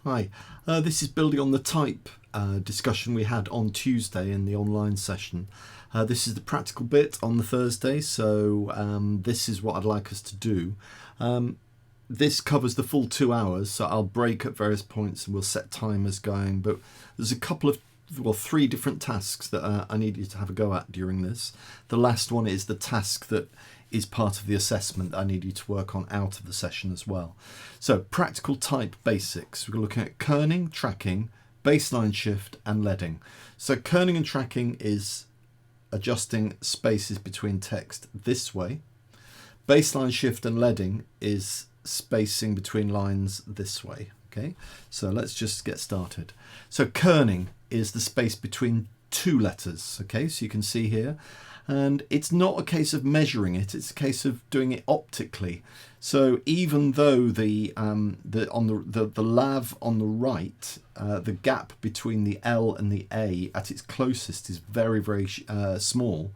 Hi, this is building on the type discussion we had on Tuesday in the online session. This is the practical bit on the Thursday, so this is what I'd like us to do. This covers the full 2 hours, so I'll break at various points and we'll set timers going, but there's a couple of, well, 3 different tasks that I need you to have a go at during this. The last one is the task that is part of the assessment that I need you to work on out of the session as well. So practical type basics. We're looking at kerning, tracking, baseline shift and leading. So kerning and tracking is adjusting spaces between text this way. Baseline shift and leading is spacing between lines this way. Okay, so let's just get started. So kerning is the space between 2 letters. Okay, so you can see here, and it's not a case of measuring it, it's a case of doing it optically. So even though the lav on the right, the gap between the L and the A at its closest is very, very small,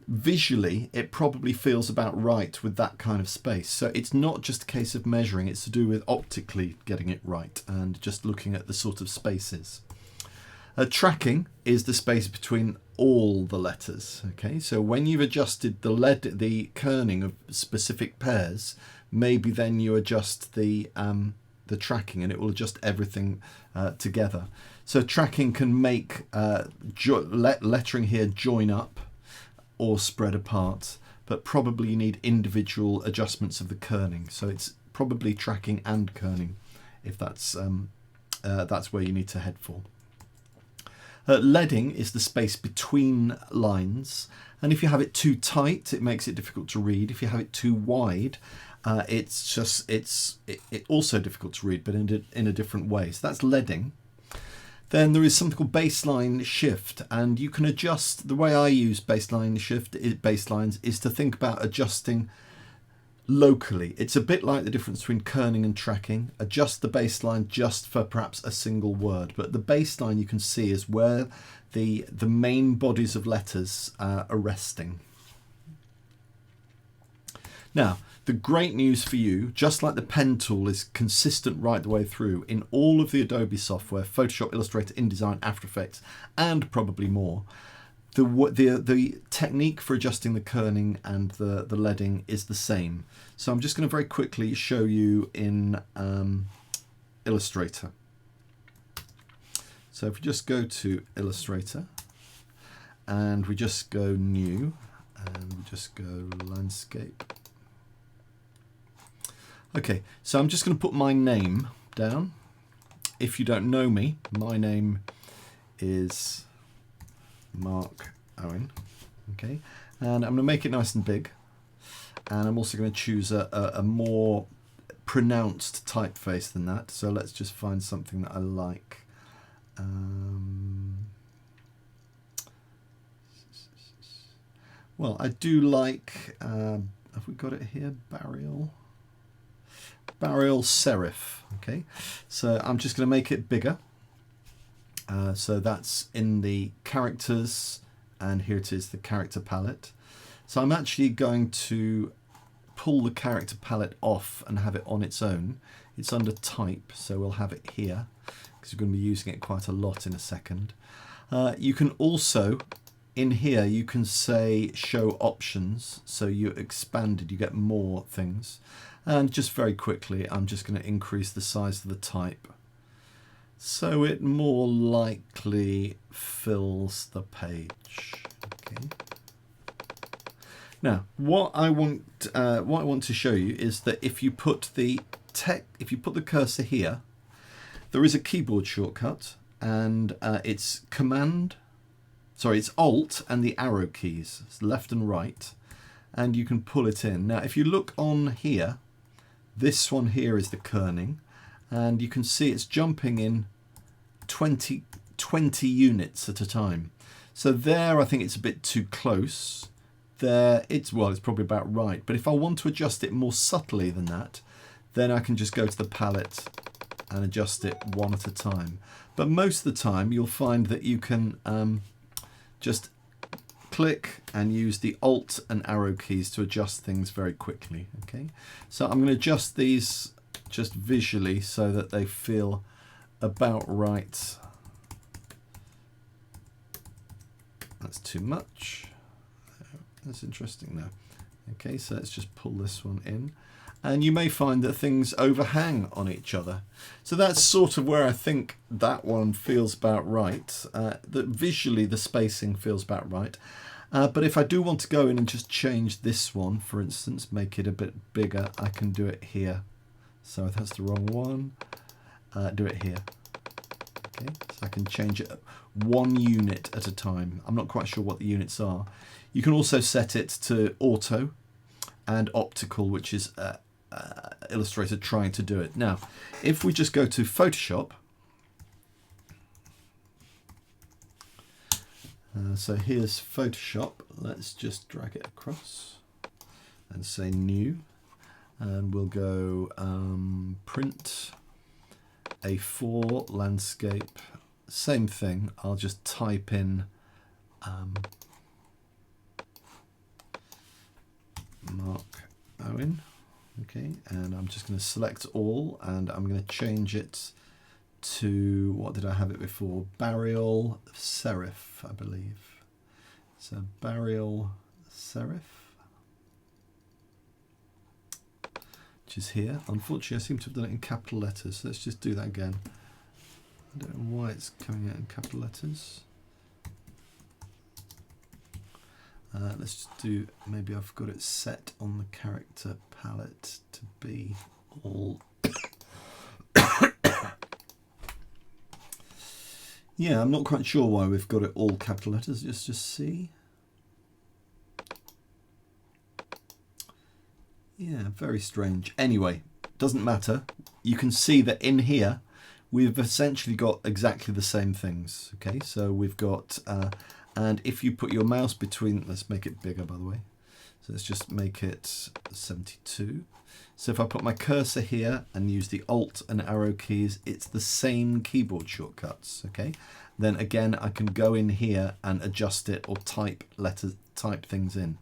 visually it probably feels about right with that kind of space. So it's not just a case of measuring, it's to do with optically getting it right and just looking at the sort of spaces. Tracking is the space between all the letters. Okay, so when you've adjusted the kerning of specific pairs, maybe then you adjust the tracking and it will adjust everything together. So tracking can make lettering here join up or spread apart, but probably you need individual adjustments of the kerning. So it's probably tracking and kerning if that's where you need to head for. Leading is the space between lines, and if you have it too tight it makes it difficult to read. If you have it too wide it's also difficult to read, but in a different way. So that's leading. Then there is something called baseline shift, and you can adjust. The way I use baselines is to think about adjusting locally. It's a bit like the difference between kerning and tracking. Adjust the baseline just for perhaps a single word, but the baseline you can see is where the main bodies of letters are resting. Now, the great news for you, just like the pen tool is consistent right the way through in all of the Adobe software, Photoshop, Illustrator, InDesign, After Effects, and probably more, the technique for adjusting the kerning and the leading is the same. So I'm just going to very quickly show you in Illustrator. So if we just go to Illustrator and we just go new and we just go landscape. Okay, so I'm just going to put my name down. If you don't know me, my name is Mark Owen. Okay, and I'm going to make it nice and big, and I'm also going to choose a more pronounced typeface than that. So let's just find something that I like. Well, I do like, have we got it here? Barrial serif. Okay, so I'm just going to make it bigger. So that's in the characters, and here it is, the character palette. So I'm actually going to pull the character palette off and have it on its own. It's under type, so we'll have it here because we're going to be using it quite a lot in a second. You can also, in here, you can say show options, so you expanded, you get more things. And just very quickly, I'm just going to increase the size of the type so it more likely fills the page. Okay. Now, what I want to show you is that if you put the cursor here, there is a keyboard shortcut, and it's it's Alt and the arrow keys, it's left and right, and you can pull it in. Now, if you look on here, this one here is the kerning, and you can see it's jumping in 20 units at a time. So there I think it's a bit too close. There it's probably about right, but if I want to adjust it more subtly than that, then I can just go to the palette and adjust it one at a time. But most of the time you'll find that you can just click and use the Alt and arrow keys to adjust things very quickly. Okay, so I'm going to adjust these just visually so that they feel about right. That's too much. That's interesting now. Okay, so let's just pull this one in. And you may find that things overhang on each other. So that's sort of where I think that one feels about right. That visually the spacing feels about right. But if I do want to go in and just change this one, for instance, make it a bit bigger, I can do it here. So if that's the wrong one, do it here. Okay, so I can change it 1 unit at a time. I'm not quite sure what the units are. You can also set it to auto and optical, which is Illustrator trying to do it. Now, if we just go to Photoshop, so here's Photoshop. Let's just drag it across and say new, and we'll go print A4 landscape. Same thing. I'll just type in Mark Owen. Okay, and I'm just going to select all, and I'm going to change it to, what did I have it before? Burial Serif, I believe. So Burial Serif, which is here. Unfortunately, I seem to have done it in capital letters. So let's just do that again. I don't know why it's coming out in capital letters. Let's just do, maybe I've got it set on the character palette to be all. Yeah, I'm not quite sure why we've got it all capital letters. Just see. Yeah, very strange. Anyway, doesn't matter. You can see that in here we've essentially got exactly the same things. Okay, so we've got and if you put your mouse between, let's make it bigger by the way, so let's just make it 72. So if I put my cursor here and use the Alt and arrow keys, it's the same keyboard shortcuts. Okay, then again I can go in here and adjust it or type letters, type things in.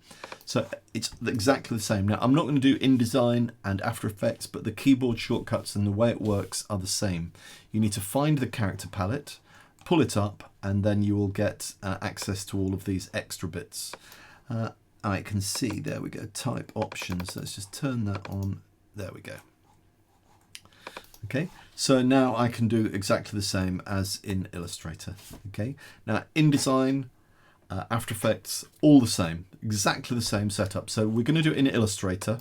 So it's exactly the same. Now I'm not going to do InDesign and After Effects, but the keyboard shortcuts and the way it works are the same. You need to find the character palette, pull it up, and then you will get access to all of these extra bits. I can see, there we go, type options. Let's just turn that on. There we go. Okay, so now I can do exactly the same as in Illustrator. Okay, now InDesign, After Effects, all the same, exactly the same setup. So we're going to do it in Illustrator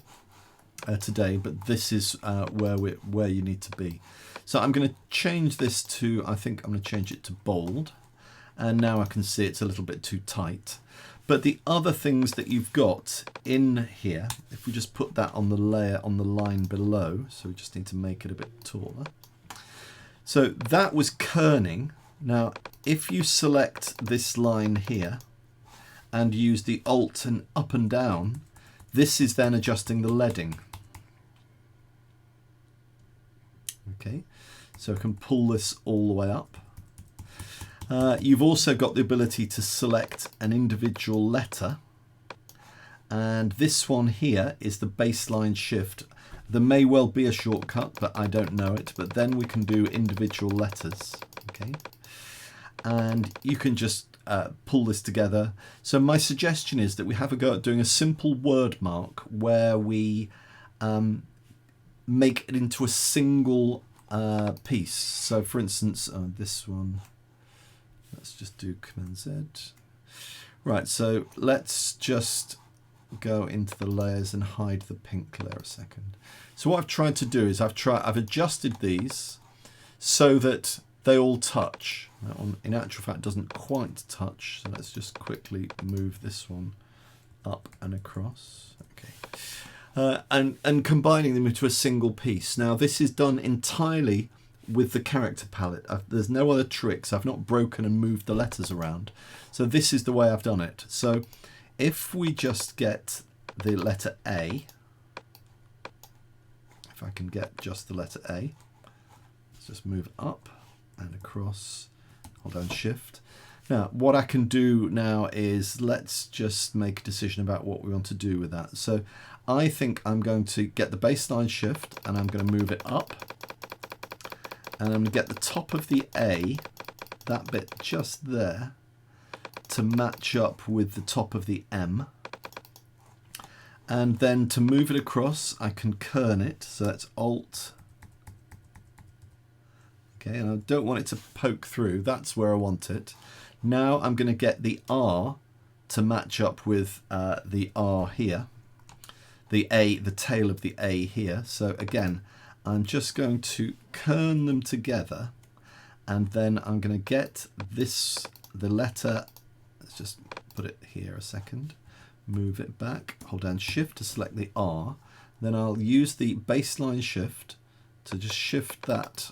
today, but this is where you need to be. So I'm going to change this to, I think I'm going to change it to bold, and now I can see it's a little bit too tight. But the other things that you've got in here, if we just put that on the layer on the line below, so we just need to make it a bit taller. So that was kerning. Now, if you select this line here and use the Alt and up and down, this is then adjusting the leading. Okay, so I can pull this all the way up. You've also got the ability to select an individual letter, and this one here is the baseline shift. There may well be a shortcut, but I don't know it, but then we can do individual letters. Okay, and you can just pull this together. So my suggestion is that we have a go at doing a simple word mark where we make it into a single piece. So for instance, this one, let's just do Command Z. Right, so let's just go into the layers and hide the pink layer a second. So what I've tried to do is I've adjusted these so that they all touch. That one, in actual fact, doesn't quite touch. So let's just quickly move this one up and across. Okay, and combining them into a single piece. Now this is done entirely with the character palette. There's no other tricks. I've not broken and moved the letters around. So this is the way I've done it. So if we just get the letter A, if I can get just the letter A, let's just move up and across, hold down Shift. Now what I can do now is let's just make a decision about what we want to do with that. So I think I'm going to get the baseline shift and I'm going to move it up. and I'm going to get the top of the A, that bit just there, to match up with the top of the M. And then to move it across, I can kern it. So that's Alt. Okay, and I don't want it to poke through. That's where I want it. Now I'm going to get the R to match up with the R here. The A, the tail of the A here. So again, I'm just going to kern them together, and then I'm going to get this, the letter, let's just put it here a second, move it back, hold down Shift to select the R, then I'll use the baseline shift to just shift that,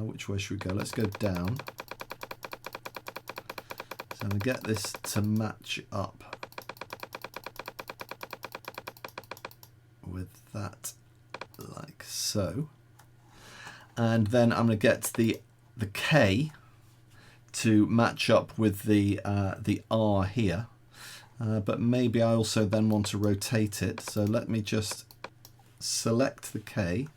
which way should we go? Let's go down. So I'm going to get this to match up with that, like so. And then I'm going to get the K to match up with the R here. But maybe I also then want to rotate it. So let me just select the K.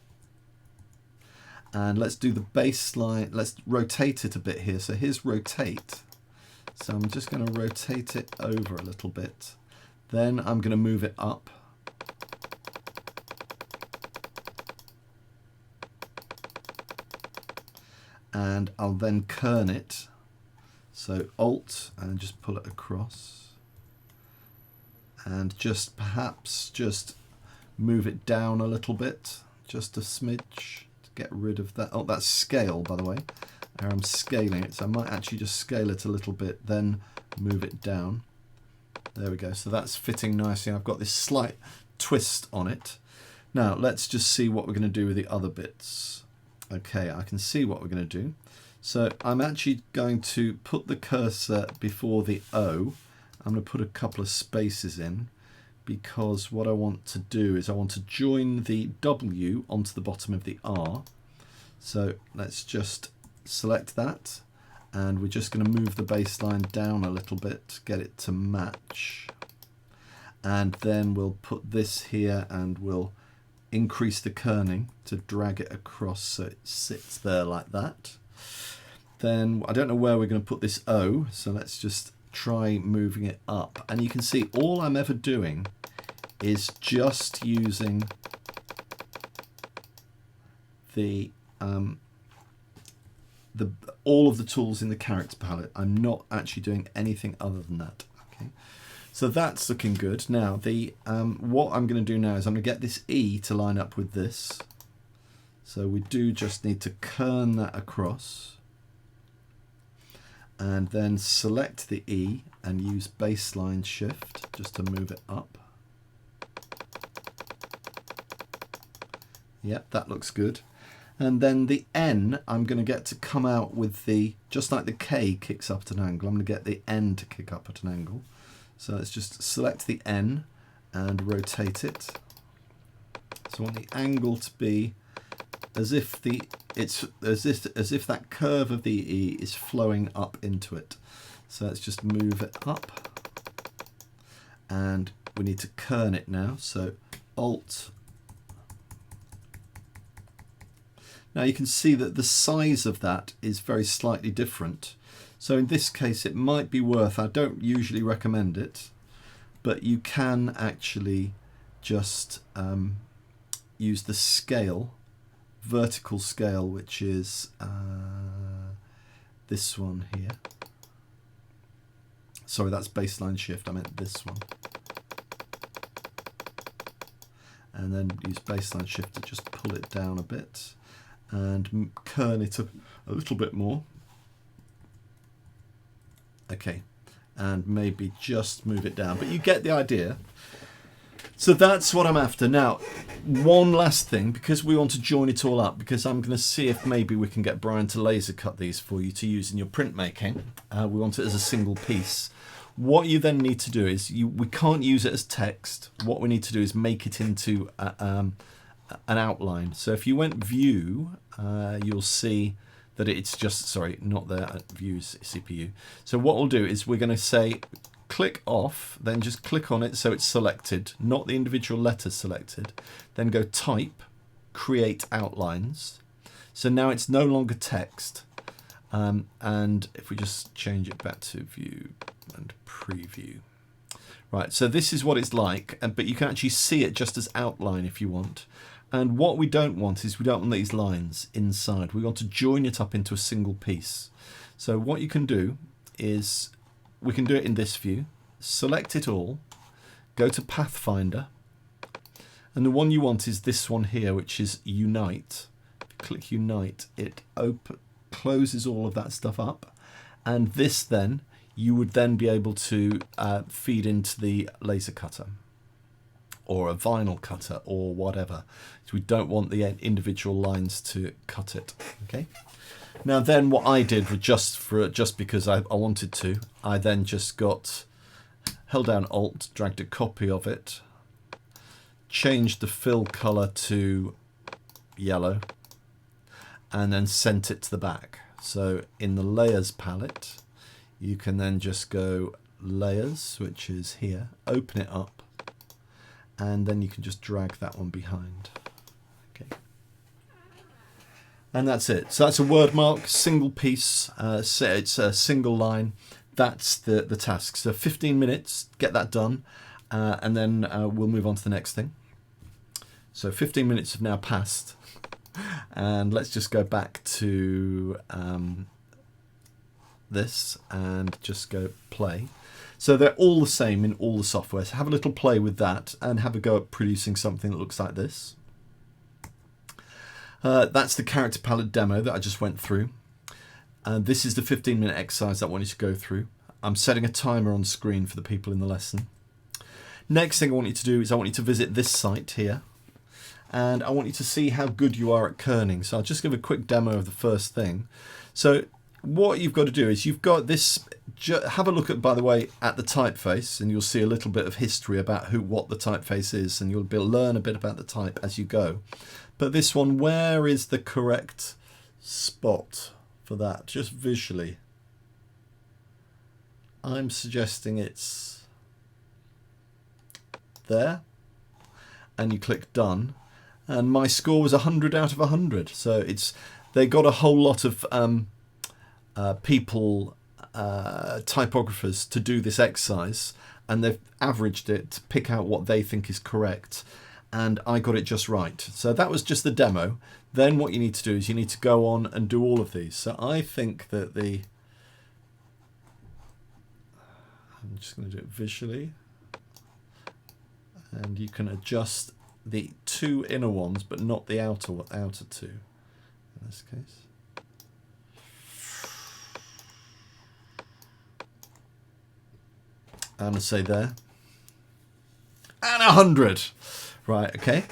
And let's do the baseline. Let's rotate it a bit here. So here's rotate. So I'm just going to rotate it over a little bit. Then I'm going to move it up. And I'll then kern it. So Alt and just pull it across. And just perhaps just move it down a little bit, just a smidge, to get rid of that. Oh, that's scale, by the way. I'm scaling it, so I might actually just scale it a little bit, then move it down. There we go. So that's fitting nicely. I've got this slight twist on it. Now let's just see what we're going to do with the other bits. Okay, I can see what we're going to do. So I'm actually going to put the cursor before the O. I'm going to put a couple of spaces in, because what I want to do is I want to join the W onto the bottom of the R. So let's just select that, and we're just going to move the baseline down a little bit, get it to match. And then we'll put this here and we'll increase the kerning to drag it across so it sits there like that. Then I don't know where we're going to put this O, so let's just try moving it up. And you can see all I'm ever doing is just using the all of the tools in the character palette. I'm not actually doing anything other than that. Okay, so that's looking good. Now the what I'm going to do now is I'm going to get this E to line up with this. So we do just need to kern that across, and then select the E and use baseline shift just to move it up. Yep, that looks good. And then the N, I'm going to get to come out with the, just like the K kicks up at an angle, I'm going to get the N to kick up at an angle. So let's just select the N and rotate it. So I want the angle to be as if as if that curve of the E is flowing up into it. So let's just move it up, and we need to kern it now. So Alt. Now you can see that the size of that is very slightly different. So in this case it might be worth, I don't usually recommend it, but you can actually just use the scale, vertical scale, which is this one here. Sorry, that's baseline shift, I meant this one. And then use baseline shift to just pull it down a bit and kern it a little bit more. Okay, and maybe just move it down, but you get the idea. So that's what I'm after. Now, one last thing, because we want to join it all up, because I'm going to see if maybe we can get Brian to laser cut these for you to use in your printmaking. We want it as a single piece. What you then need to do is, we can't use it as text. What we need to do is make it into an outline. So if you went View, you'll see that it's just, sorry, not there, Views CPU. So what we'll do is we're going to say click off, then just click on it so it's selected, not the individual letters selected. Then go Type, Create Outlines. So now it's no longer text. And if we just change it back to view and preview. Right, so this is what it's like, but you can actually see it just as outline if you want. And what we don't want is we don't want these lines inside. We want to join it up into a single piece. So what you can do is we can do it in this view. Select it all, go to Pathfinder, and the one you want is this one here, which is Unite. Click Unite, it closes all of that stuff up, and this then you would then be able to feed into the laser cutter or a vinyl cutter or whatever. So we don't want the individual lines to cut it. Okay. Now then, what I did was just because I wanted to, I then just held down Alt, dragged a copy of it, changed the fill color to yellow, and then sent it to the back. So in the layers palette, you can then just go layers, which is here, open it up, and then you can just drag that one behind. Okay. And that's it. So that's a word mark, single piece, it's a single line. That's the task. So 15 minutes, get that done, and then we'll move on to the next thing. So 15 minutes have now passed, and let's just go back to this and just go play. So they're all the same in all the software. So have a little play with that and have a go at producing something that looks like this. That's the character palette demo that I just went through. This is the 15-minute exercise that I want you to go through. I'm setting a timer on screen for the people in the lesson. Next thing I want you to do is I want you to visit this site here, and I want you to see how good you are at kerning. So I'll just give a quick demo of the first thing. So what you've got to do is you've got this, have a look at, by the way, at the typeface, and you'll see a little bit of history about what the typeface is, and you'll learn a bit about the type as you go. But this one, where is the correct spot for that, just visually? I'm suggesting it's there, and you click done, and my score was 100 out of 100. So they got a whole lot of people, typographers, to do this exercise, and they've averaged it to pick out what they think is correct, and I got it just right. So that was just the demo. Then what you need to do is you need to go on and do all of these. So I think that I'm just going to do it visually, and you can adjust the two inner ones but not the outer two in this case. I'm going to say there, and 100. Right, okay.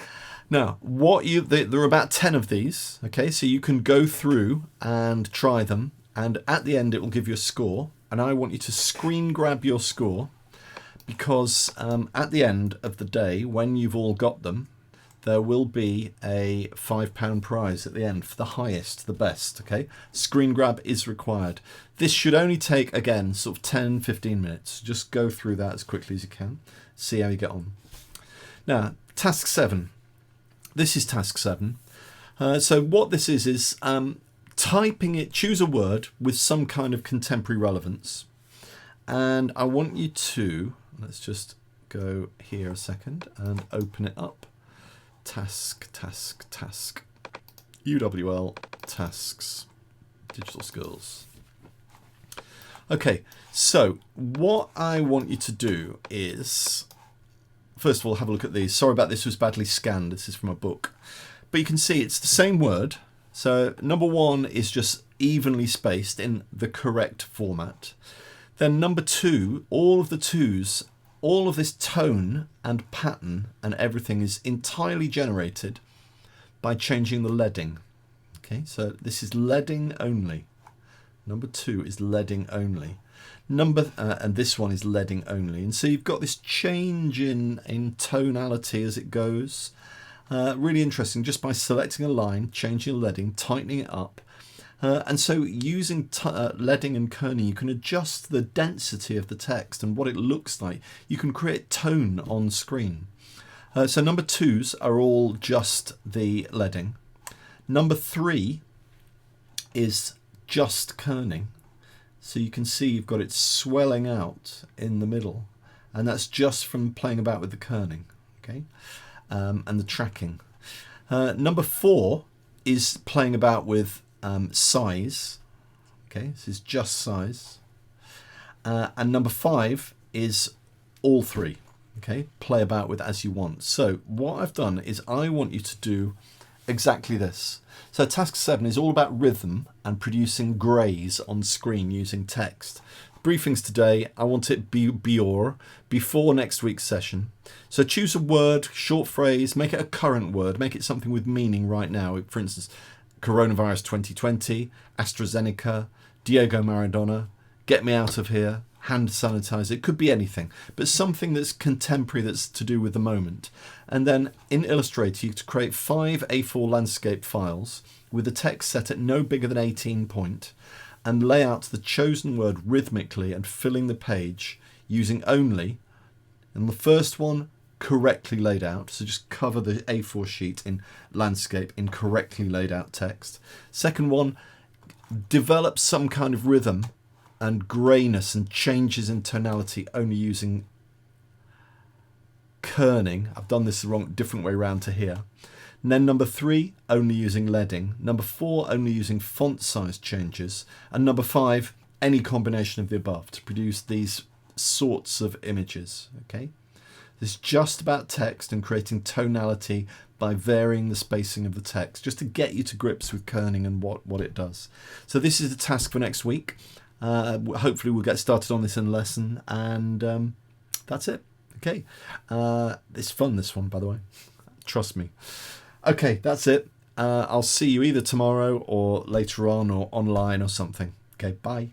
Now, there are about 10 of these, okay, so you can go through and try them, and at the end it will give you a score, and I want you to screen grab your score, because at the end of the day, when you've all got them, there will be a £5 prize at the end for the highest, the best, okay? Screen grab is required. This should only take, again, sort of 10-15 minutes. Just go through that as quickly as you can, see how you get on. Now, task 7. This is task 7. So what this is typing it, choose a word with some kind of contemporary relevance. And I want you to, let's just go here a second and open it up. Task, UWL, tasks, digital skills. Okay, so what I want you to do is, first of all, have a look at these. Sorry about this, was badly scanned. This is from a book. But you can see it's the same word. So number 1 is just evenly spaced in the correct format. Then number 2, all of the 2s, all of this tone and pattern and everything is entirely generated by changing the leading. Okay, so this is leading only. Number 2 is leading only. And this one is leading only. And so you've got this change in tonality as it goes. Really interesting, just by selecting a line, changing the leading, tightening it up. And so using leading and kerning, you can adjust the density of the text and what it looks like. You can create tone on screen. So number 2s are all just the leading. Number 3 is just kerning. So you can see you've got it swelling out in the middle, and that's just from playing about with the kerning, okay, and the tracking. Number 4 is playing about with size. Okay, this is just size. And number 5 is all 3. Okay, play about with as you want. So what I've done is I want you to do exactly this. So task 7 is all about rhythm and producing greys on screen using text. Briefings today, I want it before next week's session. So choose a word, short phrase, make it a current word, make it something with meaning right now. For instance, coronavirus 2020, AstraZeneca, Diego Maradona, get me out of here, hand sanitizer. It could be anything, but something that's contemporary, that's to do with the moment. And then in Illustrator, you to create 5 A4 landscape files with the text set at no bigger than 18 point, and lay out the chosen word rhythmically and filling the page using only, and the first one, correctly laid out. So just cover the A4 sheet in landscape in correctly laid out text. Second one, develop some kind of rhythm and greyness and changes in tonality only using kerning. I've done this the different way around to here. And then number 3, only using leading. Number 4, only using font size changes. And number 5, any combination of the above to produce these sorts of images. Okay, it's just about text and creating tonality by varying the spacing of the text, just to get you to grips with kerning and what it does. So this is the task for next week. Hopefully we'll get started on this in a lesson, and that's it. Okay, it's fun, this one, by the way, trust me. Okay, that's it. I'll see you either tomorrow or later on or online or something. Okay, bye.